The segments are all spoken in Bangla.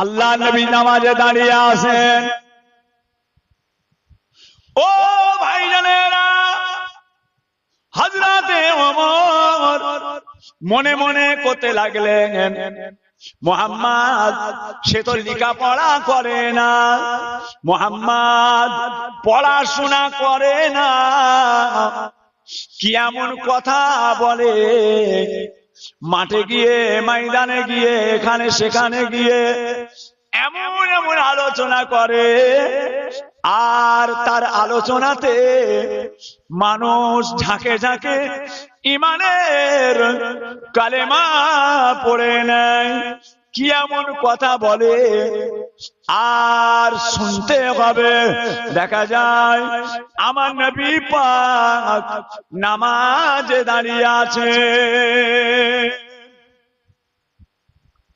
আল্লাহ নবী নামাজে দাঁড়িয়ে আছেন। ও ভাইজানেরা, হযরতে ওমর মনে মনে করতে লাগলেন, মুহাম্মদ সে তো লেখাপড়া করে না, মুহাম্মদ পড়াশোনা করে না, কি এমন কথা বলে, মাঠে গিয়ে ময়দানে গিয়ে এখানে সেখানে গিয়ে এমন এমন আলোচনা করে, আর তার আলোচনাতে মানুষ ঝাঁকে ঝাঁকে ঈমানের কালেমা পড়ে নেয়, কি এমন কথা বলে, আর শুনতে হবে। দেখা যায় আমার নবী পাক নামাজে দাঁড়িয়ে আছে,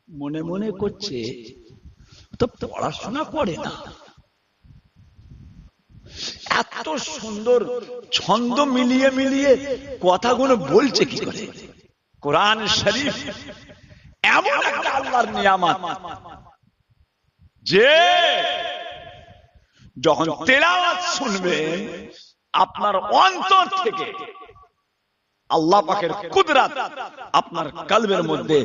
মনে মনে করছে তো পড়াশোনা করে না, এত সুন্দর ছন্দ মিলিয়ে মিলিয়ে কথাগুলো বলছে কি করে। কোরআন শরীফ এমন একটা আল্লাহর নিয়ামত যে যখন তেলাওয়াত শুনবেন আপনার অন্তর থেকে আল্লাহ পাকের কুদরত আপনার কলবের মধ্যে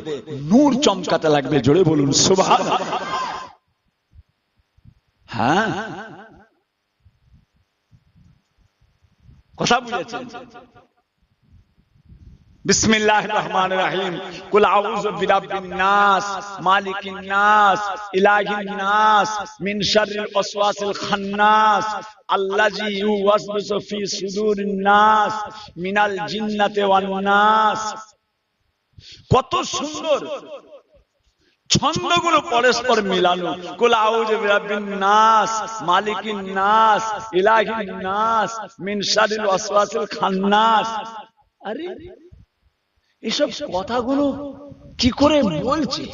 নূর চমকাতে লাগবে। জোরে বলুন সুবহানাল্লাহ। হ্যাঁ, কথা বুঝেছেন? বিসমিল্লাহির রহমানির রহিম। কুল আউযু বিরাব্বিন নাস, মালিকিন নাস, ইলাহিন নাস, মিন শাররিল ওয়াসওয়াসিল খান্নাস, আল্লাযী ইউওয়াসবিসু ফি সুদুরিন নাস, মিনাল জিন্নাতি ওয়ান নাস। কত সুন্দর ছন্দগুলো পরস্পর মিলানো। কুল আউযু বিরাব্বিন নাস, মালিকিন নাস, ইলাহিন নাস, মিন শাররিল ওয়াসওয়াসিল খান্নাস। আরে এসব কথাগুলো কি করে বলছে?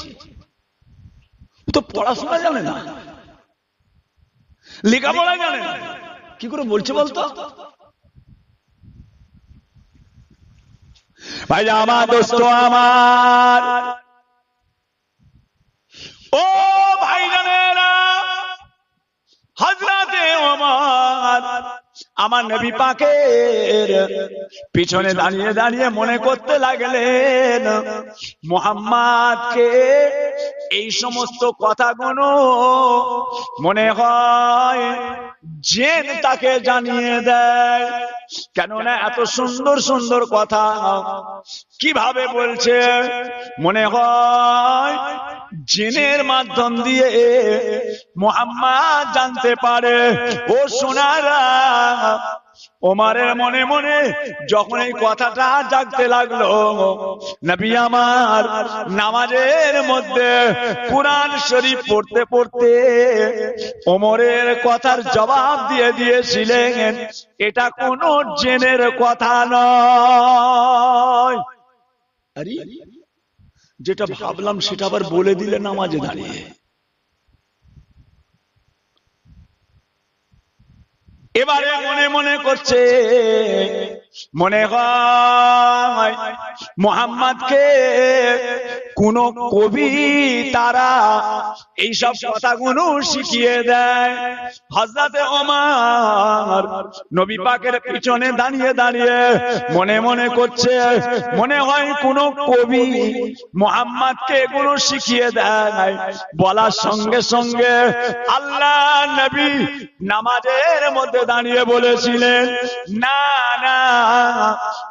তো পড়াশোনা জানে না, লেখাপড়া জানে না, কি করে বলছে বলতো? ভাই আমার দোস্ত আমার, ও ভাইজানেরা, হযরতে ওমর আমার নবী পাকের পিছনে দাঁড়িয়ে দাঁড়িয়ে মনে করতে লাগলেন, মুহাম্মদকে এই সমস্ত কথাগুলো মনে হয় জিন তাকে জানিয়ে দেয়, কেননা এত সুন্দর সুন্দর কথা কিভাবে বলছে, মনে হয় জিনের মাধ্যম দিয়ে মুহাম্মদ জানতে পারে। ও সোনারা, ওমরের মনে মনে যখন এই কথাটা জাগতে লাগলো, নবী আমার নামাজের মধ্যে কুরআন শরীফ পড়তে পড়তে ওমরের কথার জবাব দিয়ে দিয়েছিলেন, এটা কোনো জিনের কথা নয়। আরে যেটা ভাবলাম সেটা আবার বলে দিলে নামাজে দাঁড়িয়ে। এবারে মনে মনে করছে, মনে হয় মুহাম্মদকে কোন কবি তারা এইসব কথাগুলো শিখিয়ে দেয়। হযরতে ওমর নবী পাকের পিছনে দাঁড়িয়ে দাঁড়িয়ে মনে মনে করছে, মনে হয় কোন কবি মুহাম্মদকে এগুলো শিখিয়ে দেয়। বলার সঙ্গে সঙ্গে আল্লাহ নবী নামাজের মধ্যে দাঁড়িয়ে বলেছিলেন, না না,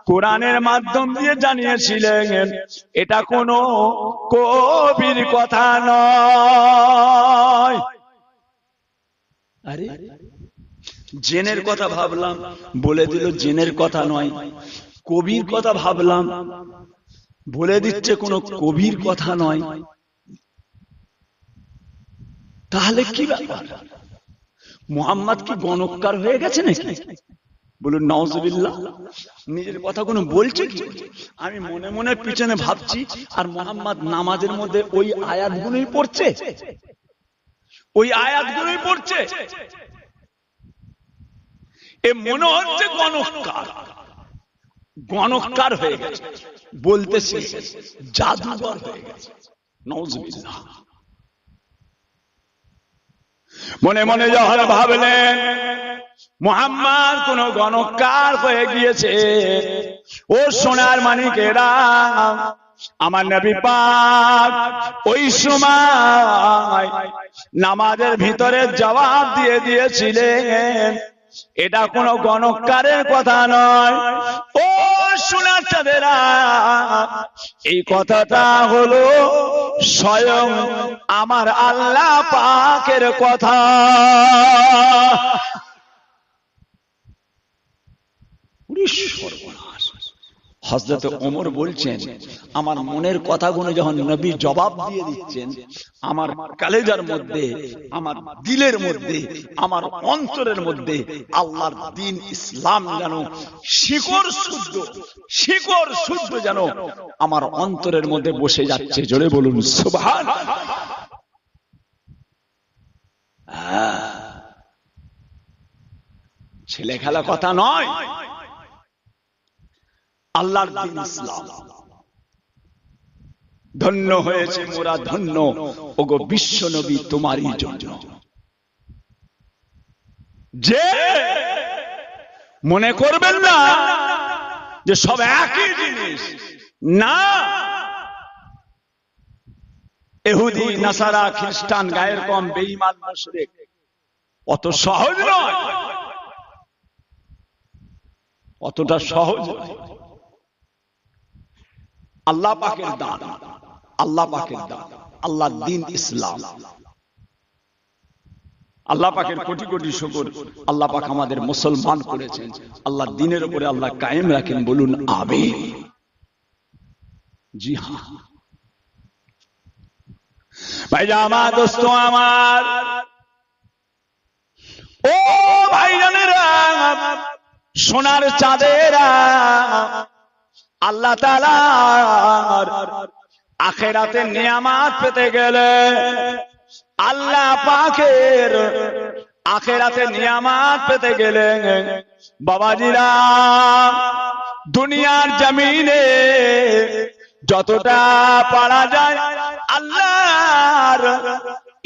কোরআনের মাধ্যম দিয়ে জানিয়েছিলেন, এটা কোনো কবির কথা নয়। আরে জিনের কথা ভাবলাম, বলে দিল জিনের কথা নয়। কবির কথা ভাবলাম, বলে দিচ্ছে কোনো কবির কথা নয়। তাহলে কি ব্যাপার? মুহাম্মদ কি গণকার হয়ে গেছে নাকি? বলুন নাউজুবিল্লাহ। নিজের কথা কোনো বলছে কি? আমি মনে মনে পিছনে ভাবছি, আর মুহাম্মদ নামাজের মধ্যে ওই আয়াতগুলোই পড়ছে, ওই আয়াতগুলোই পড়ছে। এ মনে হচ্ছে গণকার, গণকার হয়ে গেছে, বলতেছে জাদুঘর হয়ে গেছে। নাউজুবিল্লাহ। মনে মনে যখন ভাবলেন মুহাম্মদ কোন গণকার হয়ে গিয়েছে, ও সোনার মানিকেরা, আমার নবী পাক ওই সময় নামাজের ভিতরে জবাব দিয়ে দিয়েছিলেন, এটা কোন গণকারের কথা নয়। ও সোনার চাঁদেরা, এই কথাটা হলো স্বয়ং আমার আল্লাহ পাকের কথা। হযরত ওমর বলছেন, আমার মনের কথাগুলো যখন নবী জবাব দিয়ে দিচ্ছেন, আমার কলেজার মধ্যে, আমার দিলের মধ্যে, আমার অন্তরের মধ্যে আল্লাহর দ্বীন ইসলাম যেন শিকড় শুদ্ধ যেন আমার অন্তরের মধ্যে বসে যাচ্ছে। জোরে বলুন সুবহানাল্লাহ। ছেলে খেলা কথা নয়, আল্লাহর দ্বীন ইসলাম। ধন্য হয়েছে মোরা ধন্য, ওগো বিশ্ব নবী তোমারই জন্য। যে মনে করবেন না যে সব একই জিনিস, না। ইহুদি নাসারা খ্রিস্টান গায়ের কম বেঈমান মুশরিক অত সহজ নয়, অতটা সহজ নয়। আল্লাহ পাকের দান, আল্লাহ পাকের দান, আল্লাহর দ্বীন ইসলাম। আল্লাহ পাকের কোটি কোটি শুকর, আল্লাহ পাক আমাদের মুসলমান করেছেন, আল্লাহর দ্বীনের উপরে আল্লাহ কায়েম রাখেন। বলুন আমিন। জি হ্যাঁ ভাইজান আমার, দোস্ত আমার, ও ভাইজানেরা, সোনার চাঁদেরা, আল্লাহ তাআলার আখিরাতের নিয়ামত পেতে গেলে, আল্লাহ পাকের আখিরাতের নিয়ামত পেতে গেলে বাবাজিরা, দুনিয়ার জমিনে যতটা পারা যায় আল্লাহর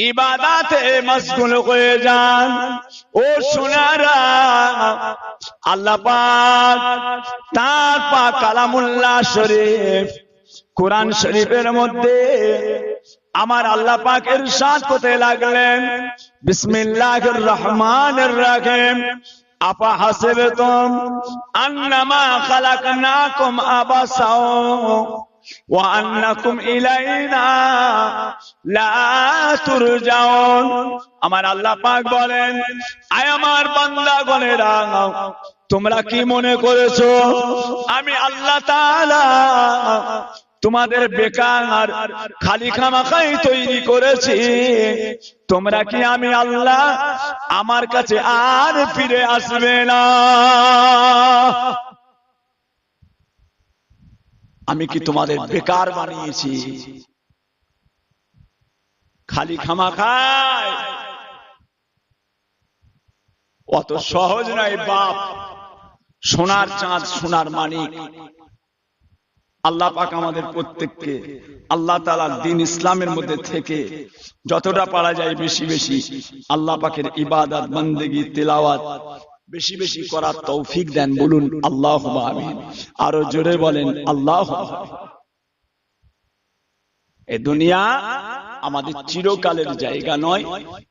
ইবাদতে মশগুল হয়ে যান। ও সোনারা, আল্লাহ পাক তার পাক কালামুল্লাহ শরীফ, কোরআন শরীফের মধ্যে আমার আল্লাহ পাক ইরশাদ করতে লাগলেন, বিসমিল্লাহির রহমানির রহিম, আপা হাসিবতুম আন্নামা খালাকনাকুম আবাসাও ওয়া আন্নাকুম ইলাইনা লা তুরজাউন। আমার আল্লাহ পাক বলেন, আয় আমার বান্দাগণেরা, তোমরা কি মনে করেছো আমি আল্লাহ তাআলা তোমাদের বেকার খালি খামাখাই তৈরি করেছি? তোমরা কি আমি আল্লাহ আমার কাছে আর ফিরে আসবে না? আমি কি তোমাদের বেকার বানিয়েছি খালি খামাখাই? অত সহজ নয় বাপ। সোনার চাঁদ, সোনার মানিক আল্লাহ পাক আমাদের প্রত্যেককে আল্লাহ তাআলার দ্বীন ইসলামের মধ্যে থেকে যতটা পারা যায় বেশি বেশি আল্লাহ পাকের ইবাদত, বন্দেগী, তিলাওয়াত বেশি বেশি করার তৌফিক দেন। বলুন আল্লাহুম্মা আমিন। আরো জোরে বলেন আল্লাহুম্মা আমিন। এই দুনিয়া আমাদের চিরকালের জায়গা নয়,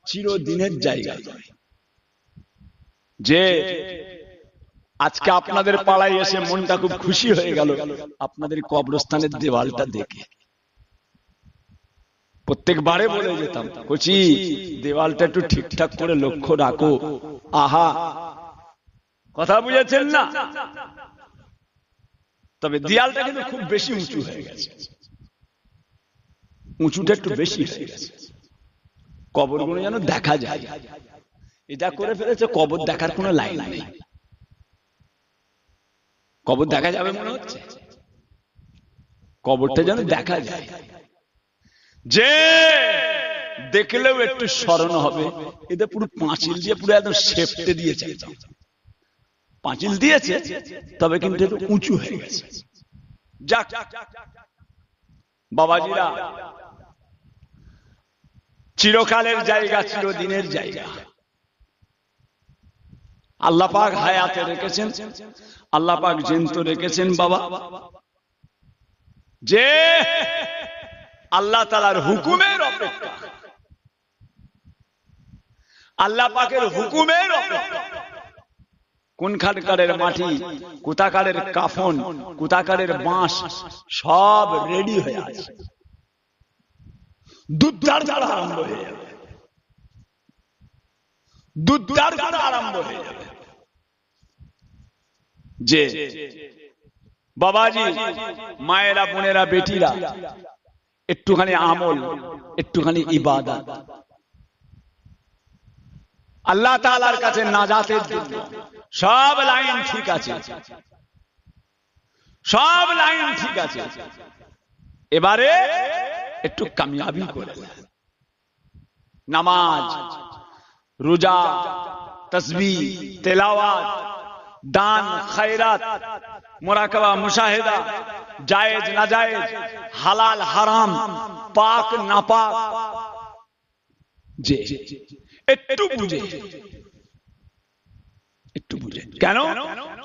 চিরদিনের জায়গা নয়। যে আজকে আপনাদের পাড়ায় এসে মনটা খুব খুশি হয়ে গেল আপনাদের কবরস্থানের দেওয়ালটা দেখে। প্রত্যেকবারে বলে যেতাম, কচি দেওয়ালটা একটু ঠিকঠাক করে লক্ষ্য রাখো। আহা, কথা বুঝেছেন না? তবে দেওয়ালটা কিন্তু খুব বেশি উঁচু হয়ে গেছে, উঁচুটা একটু বেশি হয়ে গেছে, কবরগুলো যেন দেখা যায়। এটা করে ফেলেছে, কবর দেখার কোনো লাইন নেই। কবর দেখা যাবে মনে হচ্ছে, কবরটা যেন দেখা যায়, যে দেখলেও একটু স্মরণ হবে। এটা পুরো পাঁচিল দিয়ে পুরো একদম সেপটে দিয়েছে, পাঁচিল দিয়েছে, তবে কিন্তু একটু উঁচু হয়ে গেছে। যাক বাবাজিরা, চিরকালের জায়গা, চিরদিনের জায়গা। আল্লাহ পাক হায়াতে রেখেছেন, আল্লাহ পাক জ্যান্ত রেখেছেন বাবা, যে আল্লাহ তাআলার হুকুমের অপেক্ষা, আল্লাহ পাকের হুকুমের অপেক্ষা। কোনখানকারের মাটি, কোথাকারের কাফন, কোথাকারের বাঁশ সব রেডি হয়ে আছে, দুধদার ঝাড়া আরম্ভ হয়ে যাবে, দুধদার ঝাড়া আরম্ভ হয়ে যাবে। যে বাবাজি, মায়েরা, বোনেরা, বেটিরা, একটুখানি আমল, একটুখানি ইবাদত, আল্লাহ তাআলার কাছে নাজাতের জন্য সব লাইন ঠিক আছে, সব লাইন ঠিক আছে। এবারে একটু কামিয়াবি করে নামাজ, রোজা, তাসবিহ, তেলাওয়াত, দান, খায়রাত, মুরাকাবা, মুশাহিদা, জায়েজ নাজায়েজ, হালাল হারাম, পাক নাপাক, যে একটু বুঝে, একটু বুঝে। কেন?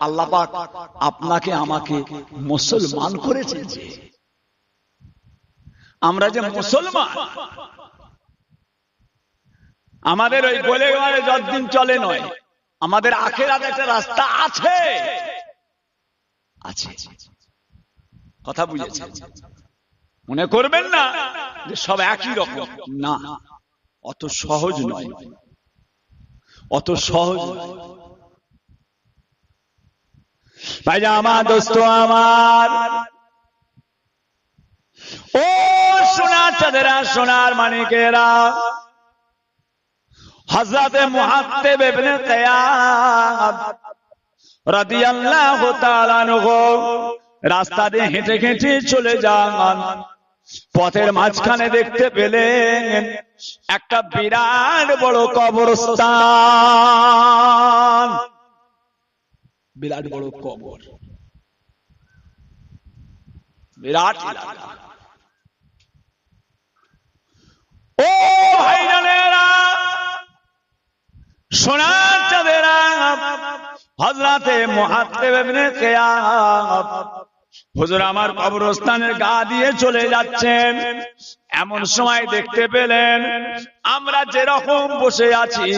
আল্লাহ পাক আপনাকে আমাকে মুসলমান করেছেন। যে আমরা যে মুসলমান, আমাদের ওই বলে গেলে যতদিন চলে নয়, আমাদের আখিরাতে একটা রাস্তা আছে, আছে। কথা বুঝেছেন? মনে করবেন না যে সব একই রকম, না, অত সহজ নয়, অত সহজ নয়। ভাইয়া আমার, দোস্ত আমার, ও সোনার চাঁদেরা, সোনার মানিকেরা, হযরতে মুহাত্তিব ইবনে কিয়াব রাদিয়াল্লাহু তাআলা আনহু রাস্তা দিয়ে হেঁটে হেঁটে চলে যান। পথের মাঝখানে দেখতে পেলেন একটা বিরাট বড় কবরস্থান, বিরাট বড় কবর, বিরাট এলাকা। ও ভাইজানেরা, সোনার চাঁদেরা, হযরতে মুহাত্তিব ইবনে কিয়াব হুজুর আমার কবরস্থানের গা দিয়ে চলে যাচ্ছেন। এমন সময় দেখতে পেলেন আমরা যেরকম বসে আছি,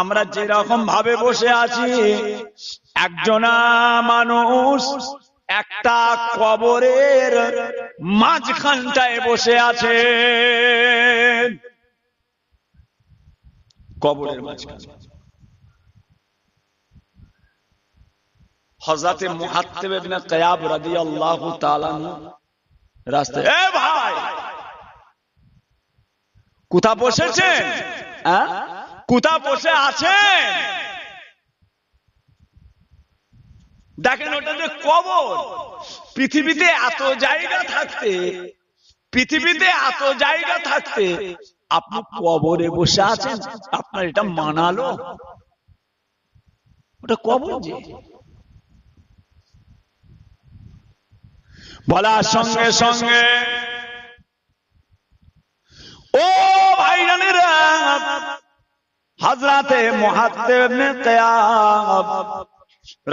আমরা যেরকম ভাবে বসে আছি, একজনা মানুষ একটা কবরের মাঝখানটায় বসে আছে, কবরের মাঝখানে। হযরতে মুহাত্তিব ইবনে কিয়াব রাদিয়াল্লাহু তাআলা রাস্তায়, এ ভাই কোথা বসেছেন? কোথা বসে আছেন? দেখেন ওটা যে কবর। পৃথিবীতে এত জায়গা থাকতে, পৃথিবীতে এত জায়গা থাকতে আপনি কবরে বসে আছেন, আপনার এটা মানালো? ওটা কবর। যে বলার সঙ্গে সঙ্গে ও ভাইরানেরা, হযরতে মুহাত্তিব ইবনে কিয়াব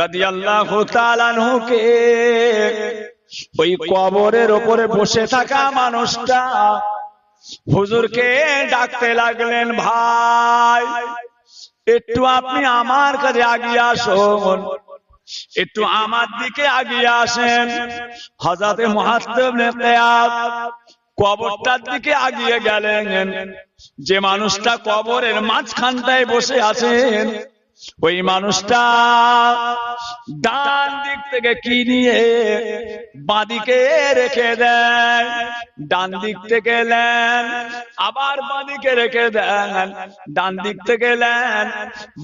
রাদিয়াল্লাহু তাআলা আনহুকে ওই কবরের উপরে বসে থাকা মানুষটা হুজুরকে ডাকতে লাগলেন, ভাই একটু আপনি আমার কাছে আগিয়ে আসুন, একটু আমার দিকে আগিয়ে আসেন। হযরতে মুহাত্তিব ইবনে কিয়াব কবরটার দিকে আগিয়ে গেলেন। যে মানুষটা কবরের মাঝখানটায় বসে আছেন, ওই মানুষটা ডান দিক থেকে কি নিয়ে বাঁদিকে রেখে দেন, ডান দিক থেকে নেন, আবার বাঁদিকে রেখে দেন, ডান দিক থেকে নেন,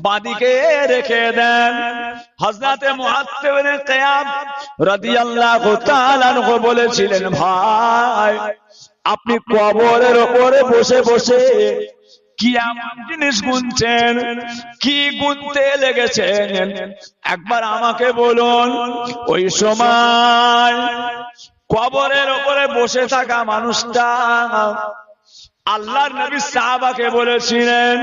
বাঁদিকে রেখে দেন। হযরতে মুহাত্তিব ইবনে কিয়াব রাদিয়াল্লাহু তাআলা আনহু বলেছিলেন, ভাই আপনি কবরের উপরে বসে বসে কি এমন জিনিস গুনছেন, কি গুনতে লেগেছেন একবার আমাকে বলুন। ওই সময় কবরের উপরে বসে থাকা মানুষটা আল্লাহর নবী সাহাবাকে বলেছিলেন,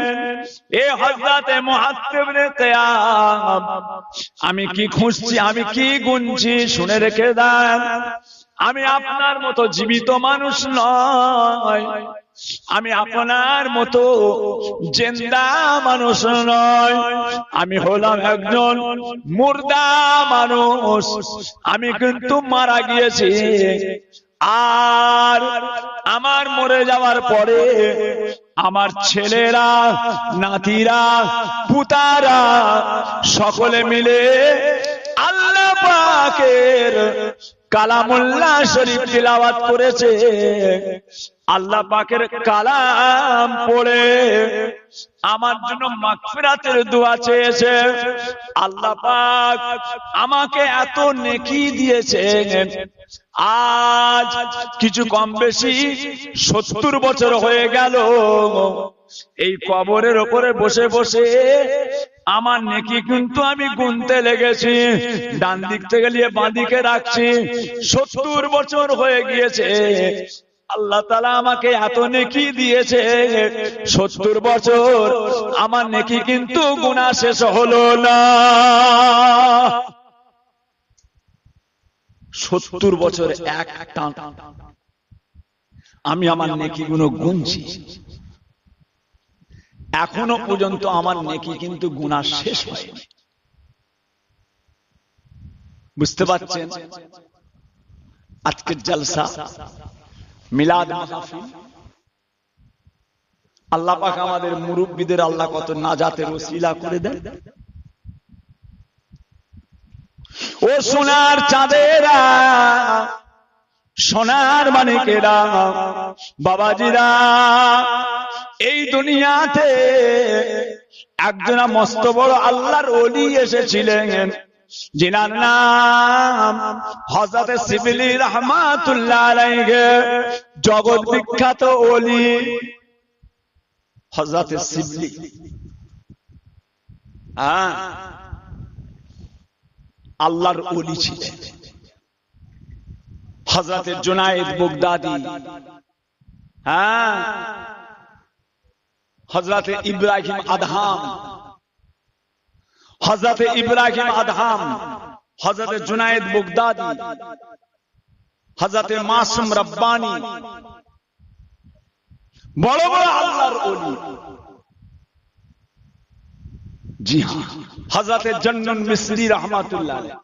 এ হযরতে মুআত্ত ইবনে কিয়াম, আমি কি খুঁজছি, আমি কি গুনছি, শুনে রেখে দেন। আমি আপনার মতো জীবিত মানুষ নয়, আমি আপনার মতো জিন্দা মানুষ নয়, আমি হলাম একজন মুর্দা মানুষ। আমি কিন্তু মারা গিয়েছি, আর আমার মরে যাওয়ার পরে আমার ছেলেরা, নাতিরা, পুতারা সকলে মিলে আল্লাহ পাকের কালামুল্লাহ শরীফ তিলাওয়াত করেছে। আল্লাহ পাকের কালাম পড়ে আমার জন্য মাগফিরাতের দোয়া চেয়েছে। আল্লাহ পাক আমাকে এত নেকি দিয়েছেন, আজ কিছু কম বেশি 70 বছর হয়ে গেল এই কবরের ওপরে বসে বসে আমার নেকি কিন্তু আমি গুনতে লেগেছি। ডান দিক থেকে নিয়ে বাঁ দিকে রাখছি, 70 বছর হয়ে গিয়েছে। আল্লাহ তাআলা আমাকে এত নেকি দিয়েছে, 70 বছর আমার নেকি কিন্তু গুনাহ শেষ হলো না। 70 বছর এক টান আমি আমার নেকিগুলো গুনছি, এখনো পর্যন্ত আমার নেকি কিন্তু গুনাহ শেষ হয়নি। বুঝতে পারছেন? আজকের জলসা মিলাদ মাহফিল, আল্লাহ পাক আমাদের মুরব্বিদের আল্লাহ কত নাজাতের ওসিলা করে দেন। ও সোনার চাঁদেরা, সোনার মানিকেরা, বাবাজিরা, এই দুনিয়াতে একজন মস্ত বড় আল্লাহর ওলি এসেছিলেন, जिनार नाम हजरत शिबली रहमातुल्लाह अलैहि, जगत विख्यात ओली हजरत शिबली। আল্লাহর ওলি ছিলেন। হযরত জুনায়েদ বাগদাদি, হযরত ইব্রাহিম আদহাম, হযরত ইব্রাহিম আদহাম, হযরত জুনায়েদ বাগদাদি, হযরত মাসুম রব্বানি, বড় বড় আল্লাহর ওলি। জি হ্যাঁ, হযরত জন্নুন মিসরি রহমাতুল্লাহ আলাইহি,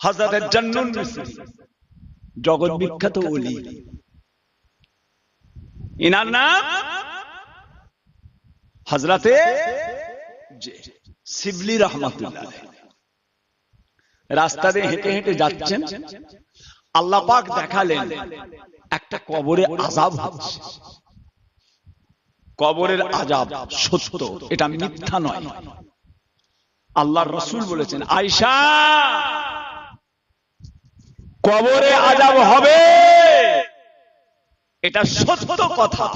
হযরত জন্নুন মিসরি জগৎ বিখ্যাত ওলি। ইনার নাম হযরত শিবলি রহমাতুল্লাহ আলাইহি। রাস্তা দিয়ে হেঁটে হেঁটে যাচ্ছেন, আল্লাহ পাক দেখালেন একটা কবরে আযাব হচ্ছে। কবরের আযাব সত্য, এটা মিথ্যা নয়। আল্লাহর রাসূল বলেছেন, আয়েশা, কবরে আযাব হবে, এটা সত্য কথা।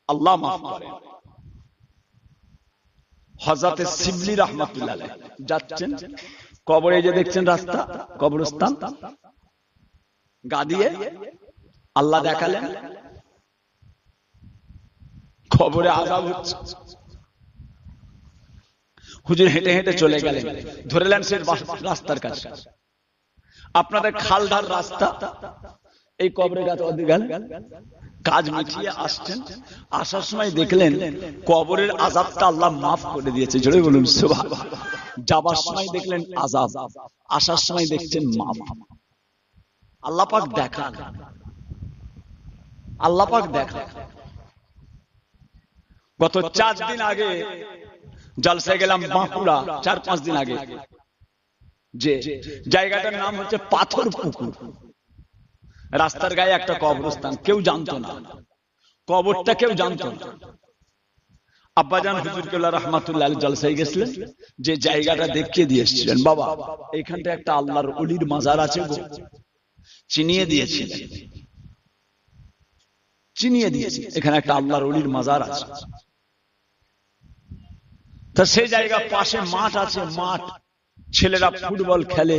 আল্লাহ মাফ করেন। হযরত শিবলি রাহমাতুল্লাহ আলাইহি যাচ্ছেন, কবরে যে দেখছেন রাস্তা, কবরস্থান, গা দিয়ে আল্লাহ দেখালেন কবরে আযাব হচ্ছে। হুজুর হেঁটে হেঁটে চলে গেলেন, ধরলেন সে রাস্তার কাছে। আপনাদের খালদার রাস্তা, এই কবরের কাছে গেলেন, কাজ মিটিয়ে আসছেন। আসার সময় দেখলেন কবরের আযাবটা আল্লাহ মাফ করে দিয়েছে। জোরে বলুন সুবহানাল্লাহ। যাবার সময় দেখলেন আযাব, আসার সময় দেখছেন মাফ। আল্লাহ পাক দেখান, আল্লাহ পাক দেখান। গত 4 দিন আগে জলসায় গেলাম বাঁকুড়া, 4-5 দিন আগে। যে জায়গাটার নাম হচ্ছে পাথর পুকুর। রাস্তার গায়ে একটা কবরস্থান, কেউ জানতো না, কবরটা কেউ জানতো না। আব্বাজান হুজুর কেবলা রহমাতুল্লাহ আলাইহি জলসায় গেছিলেন, যে জায়গাটা দেখিয়ে দিয়ে এসেছিলেন, বাবা এইখানটা একটা আল্লাহর ওলির মাজার আছে গো, চিনিয়ে দিয়েছিলেন, চিনিয়ে দিয়েছি, এখানে একটা আল্লাহর ওলির মাজার আছে। তা সেই জায়গা পাশে মাঠ আছে, মাঠ, ছেলেরা ফুটবল খেলে,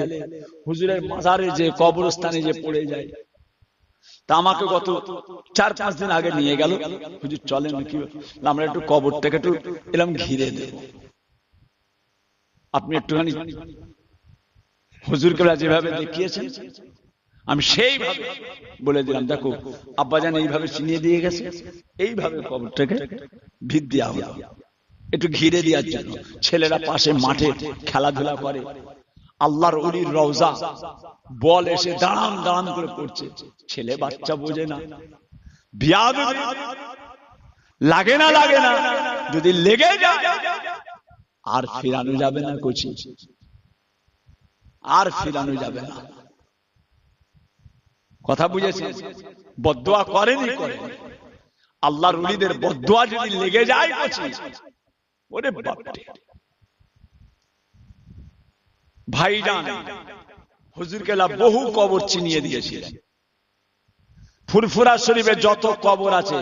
হুজুরের মাজারে যে কবরস্থানে যে পড়ে যায়। তা আমাকে গত 4-5 দিন আগে নিয়ে গেল, হুজুর চলেন কি আমরা একটু কবরটাকে একটু এলাম ঘিরে দেব, আপনি একটুখানি হুজুরকে যেভাবে দেখিয়েছেন আমি সেইভাবে বলে দিলাম, দেখো আব্বাজান এইভাবে চিনিয়ে দিয়ে গেছে, এইভাবে কবরটাকে ভিত দেওয়া হলো একটু ঘিরে দেওয়ার জন্য। ছেলেরা পাশে মাঠে খেলাধুলা করে, আল্লাহর ওলির রওজা, বল এসে দাঁড়াম দাঁড়াম করে পড়ছে, ছেলে বাচ্চা বোঝে না, বিয়াদবি লাগে না লাগে না, যদি লেগে যায় আর ফিরানো যাবে না, কোচি আর ফিরানো যাবে না। কথা বুঝেছেন? বদদোয়া করেনি করেনি, আল্লাহর ওলিদের বদদোয়া যদি লেগে যায় কোচি, ওরে বাপরে। ভাইজান হুজুর কেলা বহু কবর চিনিয়ে দিয়েছিলেন। ফুরফুরা শরীফে যত কবর আছে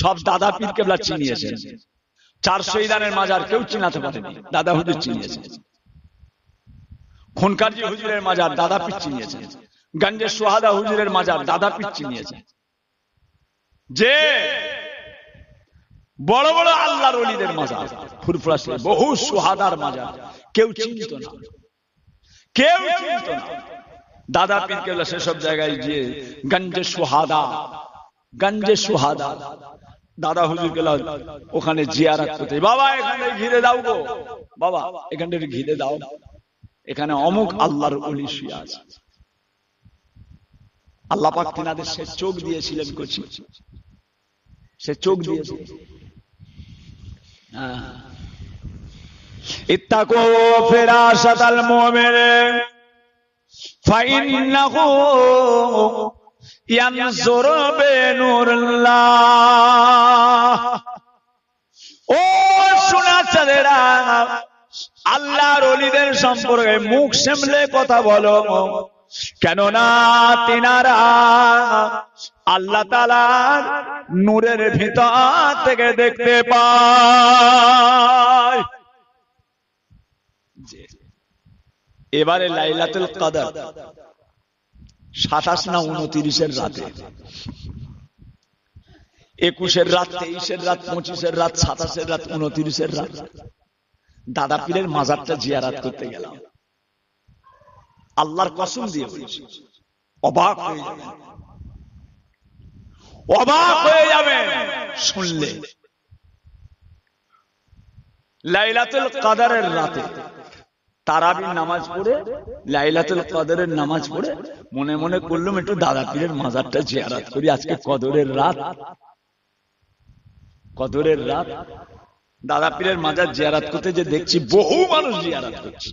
সব দাদা পীর কেবলা চিনিয়েছেন। 400 ইদানের মাজার কেউ চিনাতে পারেনি, দাদা হুজুর চিনিয়েছেন। খুনকারজি হুজুরের মাজার দাদা পীর চিনিয়েছেন। গঞ্জে সোহাদা হুজুরের মাজার দাদা পীর চিনিয়েছেন। যে বড় বড় আল্লাহর ওলিদের মাজার ফুরফুরা শরীফে বহু সোহাদার মাজার কেউ চিনত না, কেউ চিনত না। দাদা পীর কেবলা সেসব জায়গায় যে গঞ্জে সোহাদা, গঞ্জে সোহাদা দাদা হুজুর কেবলা ওখানে জিয়ারত করতে, বাবা এখানে ঘিরে দাও গো, বাবা এখানে ঘিরে দাও, এখানে অমুক আল্লাহর ওলি শুয়ে আছে। আল্লাহ পাক তিনাদের সে চোখ দিয়েছিলেন, কোচি সে চোখ দিয়েছে। ইত্তাকু ফিরাসাতাল মুমিন ফাইন্নাহু ইয়ানজুরু বিনুরিল্লাহ। ও শোনা চাঁদেরা, আল্লাহর ওলিদের সম্পর্কে মুখ সামলে কথা বলো, কেননা তিনারা আল্লাহ তাআলার নূরের ভিতর থেকে দেখতে পায়। এবারে লাইলাতুল কদর 27 না 29 রাতে, 21 রাত, 23 রাত, 25 রাত, 27 রাত, 29 রাত দাদা পীরের মাজারটা জিয়ারত করতে গেলাম। আল্লাহর কসম দিয়ে বলছি, অবাক হয়ে যাবেন, অবাক হয়ে যাবেন শুনলে। লাইলাতুল কদরের রাতে তারাবির নামাজ পড়ে, লাইলাতুল কদরের নামাজ পড়ে মনে মনে করলাম একটু দাদা পীরের মাজারটা জিয়ারত করি, আজকে কদরের রাত, কদরের রাত। দাদা পীরের মাজার জিয়ারত করতে যে দেখছি বহু মানুষ জিয়ারত করছে,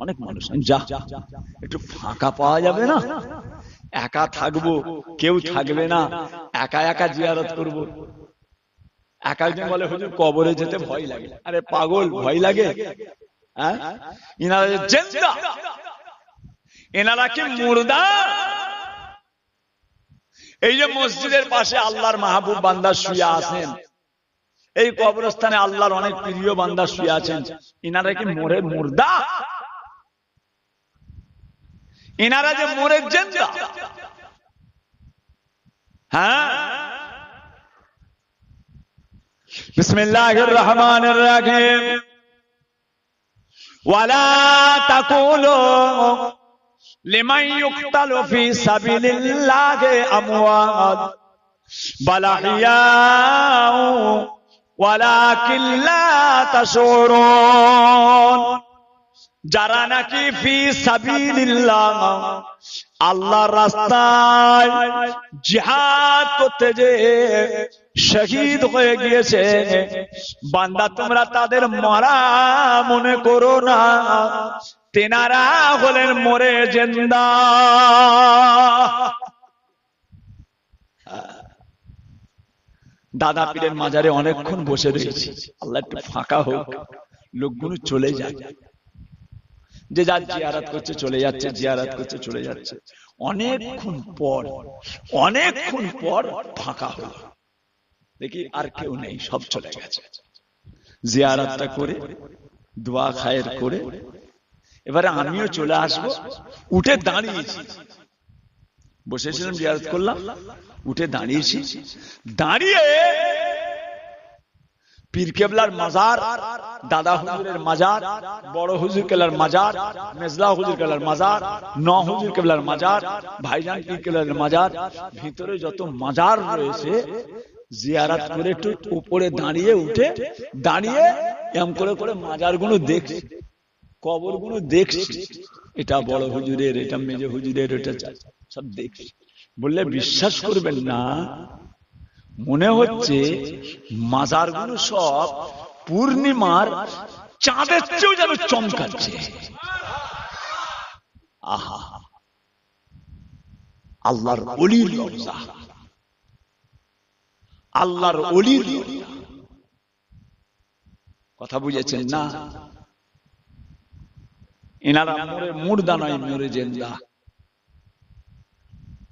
অনেক মানুষ। যা একটু ফাঁকা পাওয়া যাবে না, একা থাকবো, কেউ থাকবে না, একা একা জিয়ারত করব। এক একজন বলে হুজুর কবরে যেতে ভয় লাগে। আরে পাগল, ভয় লাগে? হ্যাঁ, ইনারা জিন্দা, এনারা কি মুর্দা? এই যে মসজিদের পাশে আল্লাহর মাহবুব বান্দা শুয়ে আছেন, এই কবরস্থানে আল্লাহর অনেক প্রিয় বান্দা শুয়ে আছেন, ইনারা কি মরে মুর্দা? ইনারা যে মরে জিন্দা। হ্যাঁ, বিসমিল্লাহির রহমানির রহিম। ওয়ালা তাকুলু লিমান ইউকতালু ফি সাবিলিল্লাহি আমওয়াত বাল আহইয়াউ ওয়ালাকিন লা তাশউরুন। যারা নাকি ফি সাবিলিল্লাহ, আল্লাহর রাস্তায় জিহাদ করতে যে শহীদ হয়ে গিয়েছে, বান্দা তোমরা তাদের মরা মনে করো না, তেনারা হলেন মরে জিন্দা। দাদা পীরের মাজারে অনেকক্ষণ বসে রয়েছি, আল্লাহ একটু ফাঁকা হোক, লোকগুলো চলে যায়, যে যার জিয়ারত করছে চলে যাচ্ছে, জিয়ারত করছে চলে যাচ্ছে। অনেকক্ষণ পর ফাঁকা হলো, দেখি আর কেউ নেই, সব চলে গেছে। জিয়ারতটা করে দোয়া খায়ের করে এবারে আমিও চলে আসবো। উঠে দাঁড়িয়েছি, বসেছিলাম, জিয়ারত করলাম, উঠে দাঁড়িয়েছি, দাঁড়িয়ে পীর কেবলার মাজার, দাদা হুজুরের মাজার, বড় হুজুর কেবলার মাজার, মেজলা হুজুর কেবলার মাজার, ন হুজুর কেবলার মাজার, ভাইজান পীর কেবলার মাজার, ভিতরে যত মাজার রয়েছে জিয়ারত করে একটু উপরে দাঁড়িয়ে, উঠে দাঁড়িয়ে এম করে করে মাজার গুলো দেখছি, কবর গুলো দেখছি, এটা বড় হুজুরের, এটা মেজ হুজুরের, এটা সব দেখছি। বললে বিশ্বাস করবেন না, মনে হচ্ছে মাজারগুলো সব পূর্ণিমার চাঁদের চেয়েও যেন চমকাচ্ছে। আহা, আল্লাহর ওলির রওজা, আল্লাহর ওলির কথা বুঝেছেন না? এনারা মরে মুর্দা নয়, মরে জিন্দা।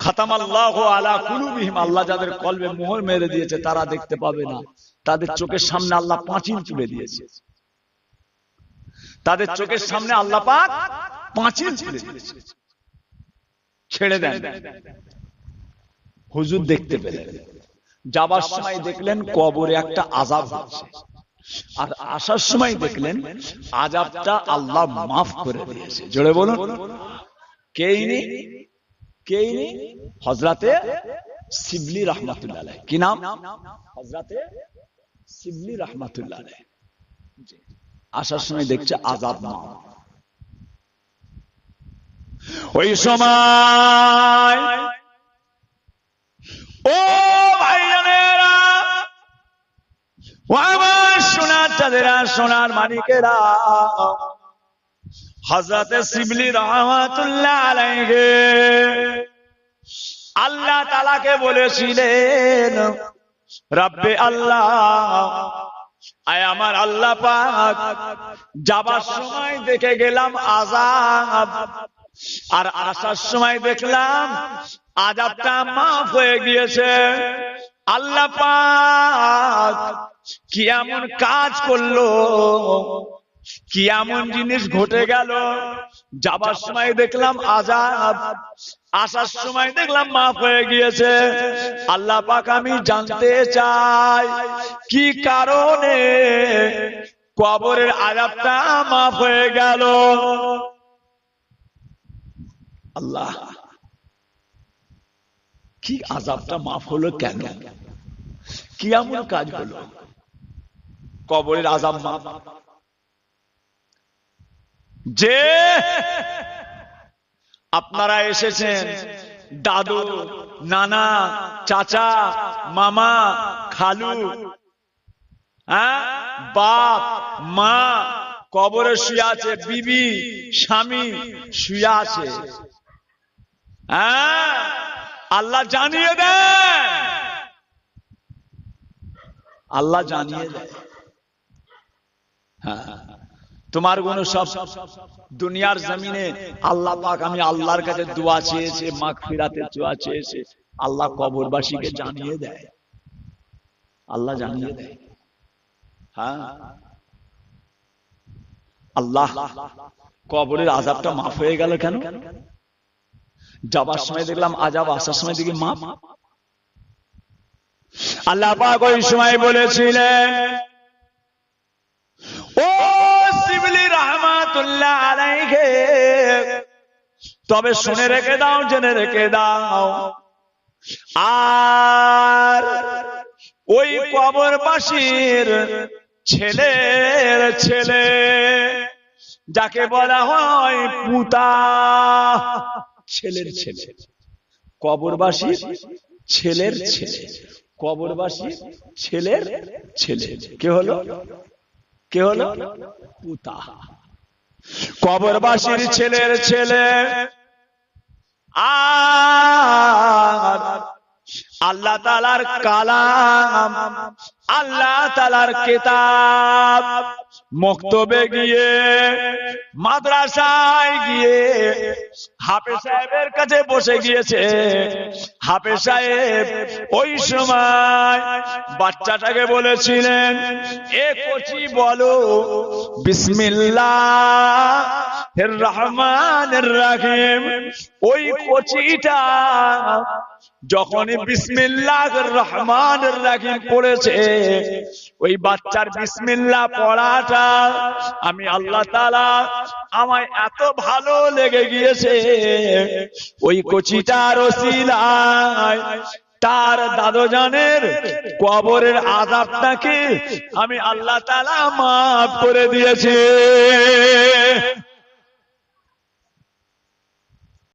খাতামাল্লাহু আলা কুলুবিহিম, আল্লাহ যাদের কলবে মোহর মেরে দিয়েছে তারা দেখতে পাবে না, তাদের চোখের সামনে আল্লাহ পাঁচিল তুলে দিয়েছে, তাদের চোখের সামনে আল্লাহ পাক পাঁচিল তুলে দিয়েছে। ছেড়ে দেন, হুজুর দেখতে পেলেন, যাবার সময় দেখলেন কবরে একটা আযাব হচ্ছে, আর আসার সময় দেখলেন আযাবটা আল্লাহ মাফ করে দিয়েছে। জোরে বলুন, কে ইনি? কে ইনি? হযরতে শিবলি রাহমাতুল্লাহ আলাইহি। কি নাম? হযরতে শিবলি রাহমাতুল্লাহ আলাইহি। আসার সময় দেখছে আযাব মাফ। ওই সময় ও ভাইজানেরা, ও আমার সোনার চাঁদেরা, সোনার মানিকেরা, হযরতে শিবলি রাহমাতুল্লাহ আলাইহি আল্লাহ তাআলাকে বলেছিলেন, রব্বে আল্লাহ, আয় আমার আল্লাহ পাক, যাবার সময় দেখে গেলাম আযাব, আর আসার সময় দেখলাম আযাবটা মাফ হয়ে গিয়েছে। আল্লাহ পাক কি এমন কাজ করলো, কি এমন জিনিস ঘটে গেল, যাবার সময় দেখলাম আযাব, আসার সময় দেখলাম মাফ হয়ে গিয়েছে। আল্লাহ পাক আমি জানতে চাই কি কারণে কবরের আযাবটা মাফ হয়ে গেল। আল্লাহ, কি আযাবটা মাফ হলো কেন? কি এমন কাজ হলো কবরের আযাব মাফ? যে আপনারা এসেছেন, দাদু, নানা, চাচা, মামা, খালু, বাপ, মা কবরে শুয়ে আছে, বিবি, স্বামী শুয়ে আছে, আল্লাহ জানিয়ে দেয়, আল্লাহ জানিয়ে দেয়। তোমার কোন সব দুনিয়ার জমিনে আল্লাহ পাক, আমি আল্লাহর কাছে দোয়া চেয়েছে, মাগফিরাতের দোয়া চেয়েছে, আল্লাহ কবরবাসীকে জানিয়ে দেয়, আল্লাহ জানিয়ে দেয়। আল্লাহ, কবরের আযাবটা মাফ হয়ে গেল কেন? যাবার সময় দেখলাম আযাব, আসার সময় দেখি মাফ। আল্লাহ পাক ওই সময় বলেছিলেন, ও শিবলি রাহমাতুল্লাহ আলাইহি, তবে শুনে রেখে দাও, জেনে রেখে দাও, আর ওই কবরবাসীর ছেলের ছেলে, যাকে বলা হয় পুতা, ছেলের ছেলে, কবরবাসীর ছেলের ছেলে, কবরবাসীর ছেলের ছেলে, কে হলো? কে হলো? পুতা, কবরবাসীর ছেলের ছেলে। আর আল্লাহ তাআলার কালাম, আল্লাহ তাআলার কিতাব, মক্তবে গিয়ে, মাদ্রাসায় গিয়ে হাফেজ সাহেবের কাছে বসে গিয়েছে। হাফেজ সাহেব ওই সময় বাচ্চাটাকে বলেছিলেন, এ কচি বলো বিসমিল্লাহির রহমানির রহিম। ওই কচিটা যখনই বিসমিল্লাহির রহমানির রহিম পড়েছে, ওই বাচ্চার বিসমিল্লাহ পড়াটা আমি আল্লাহ তাআলা আমায় এত ভালো লেগে গিয়েছে, ওই কচিটার ওসিলায় তার দাদুজানের কবরের আযাবটাকে আমি আল্লাহ তাআলা মাফ করে দিয়েছি।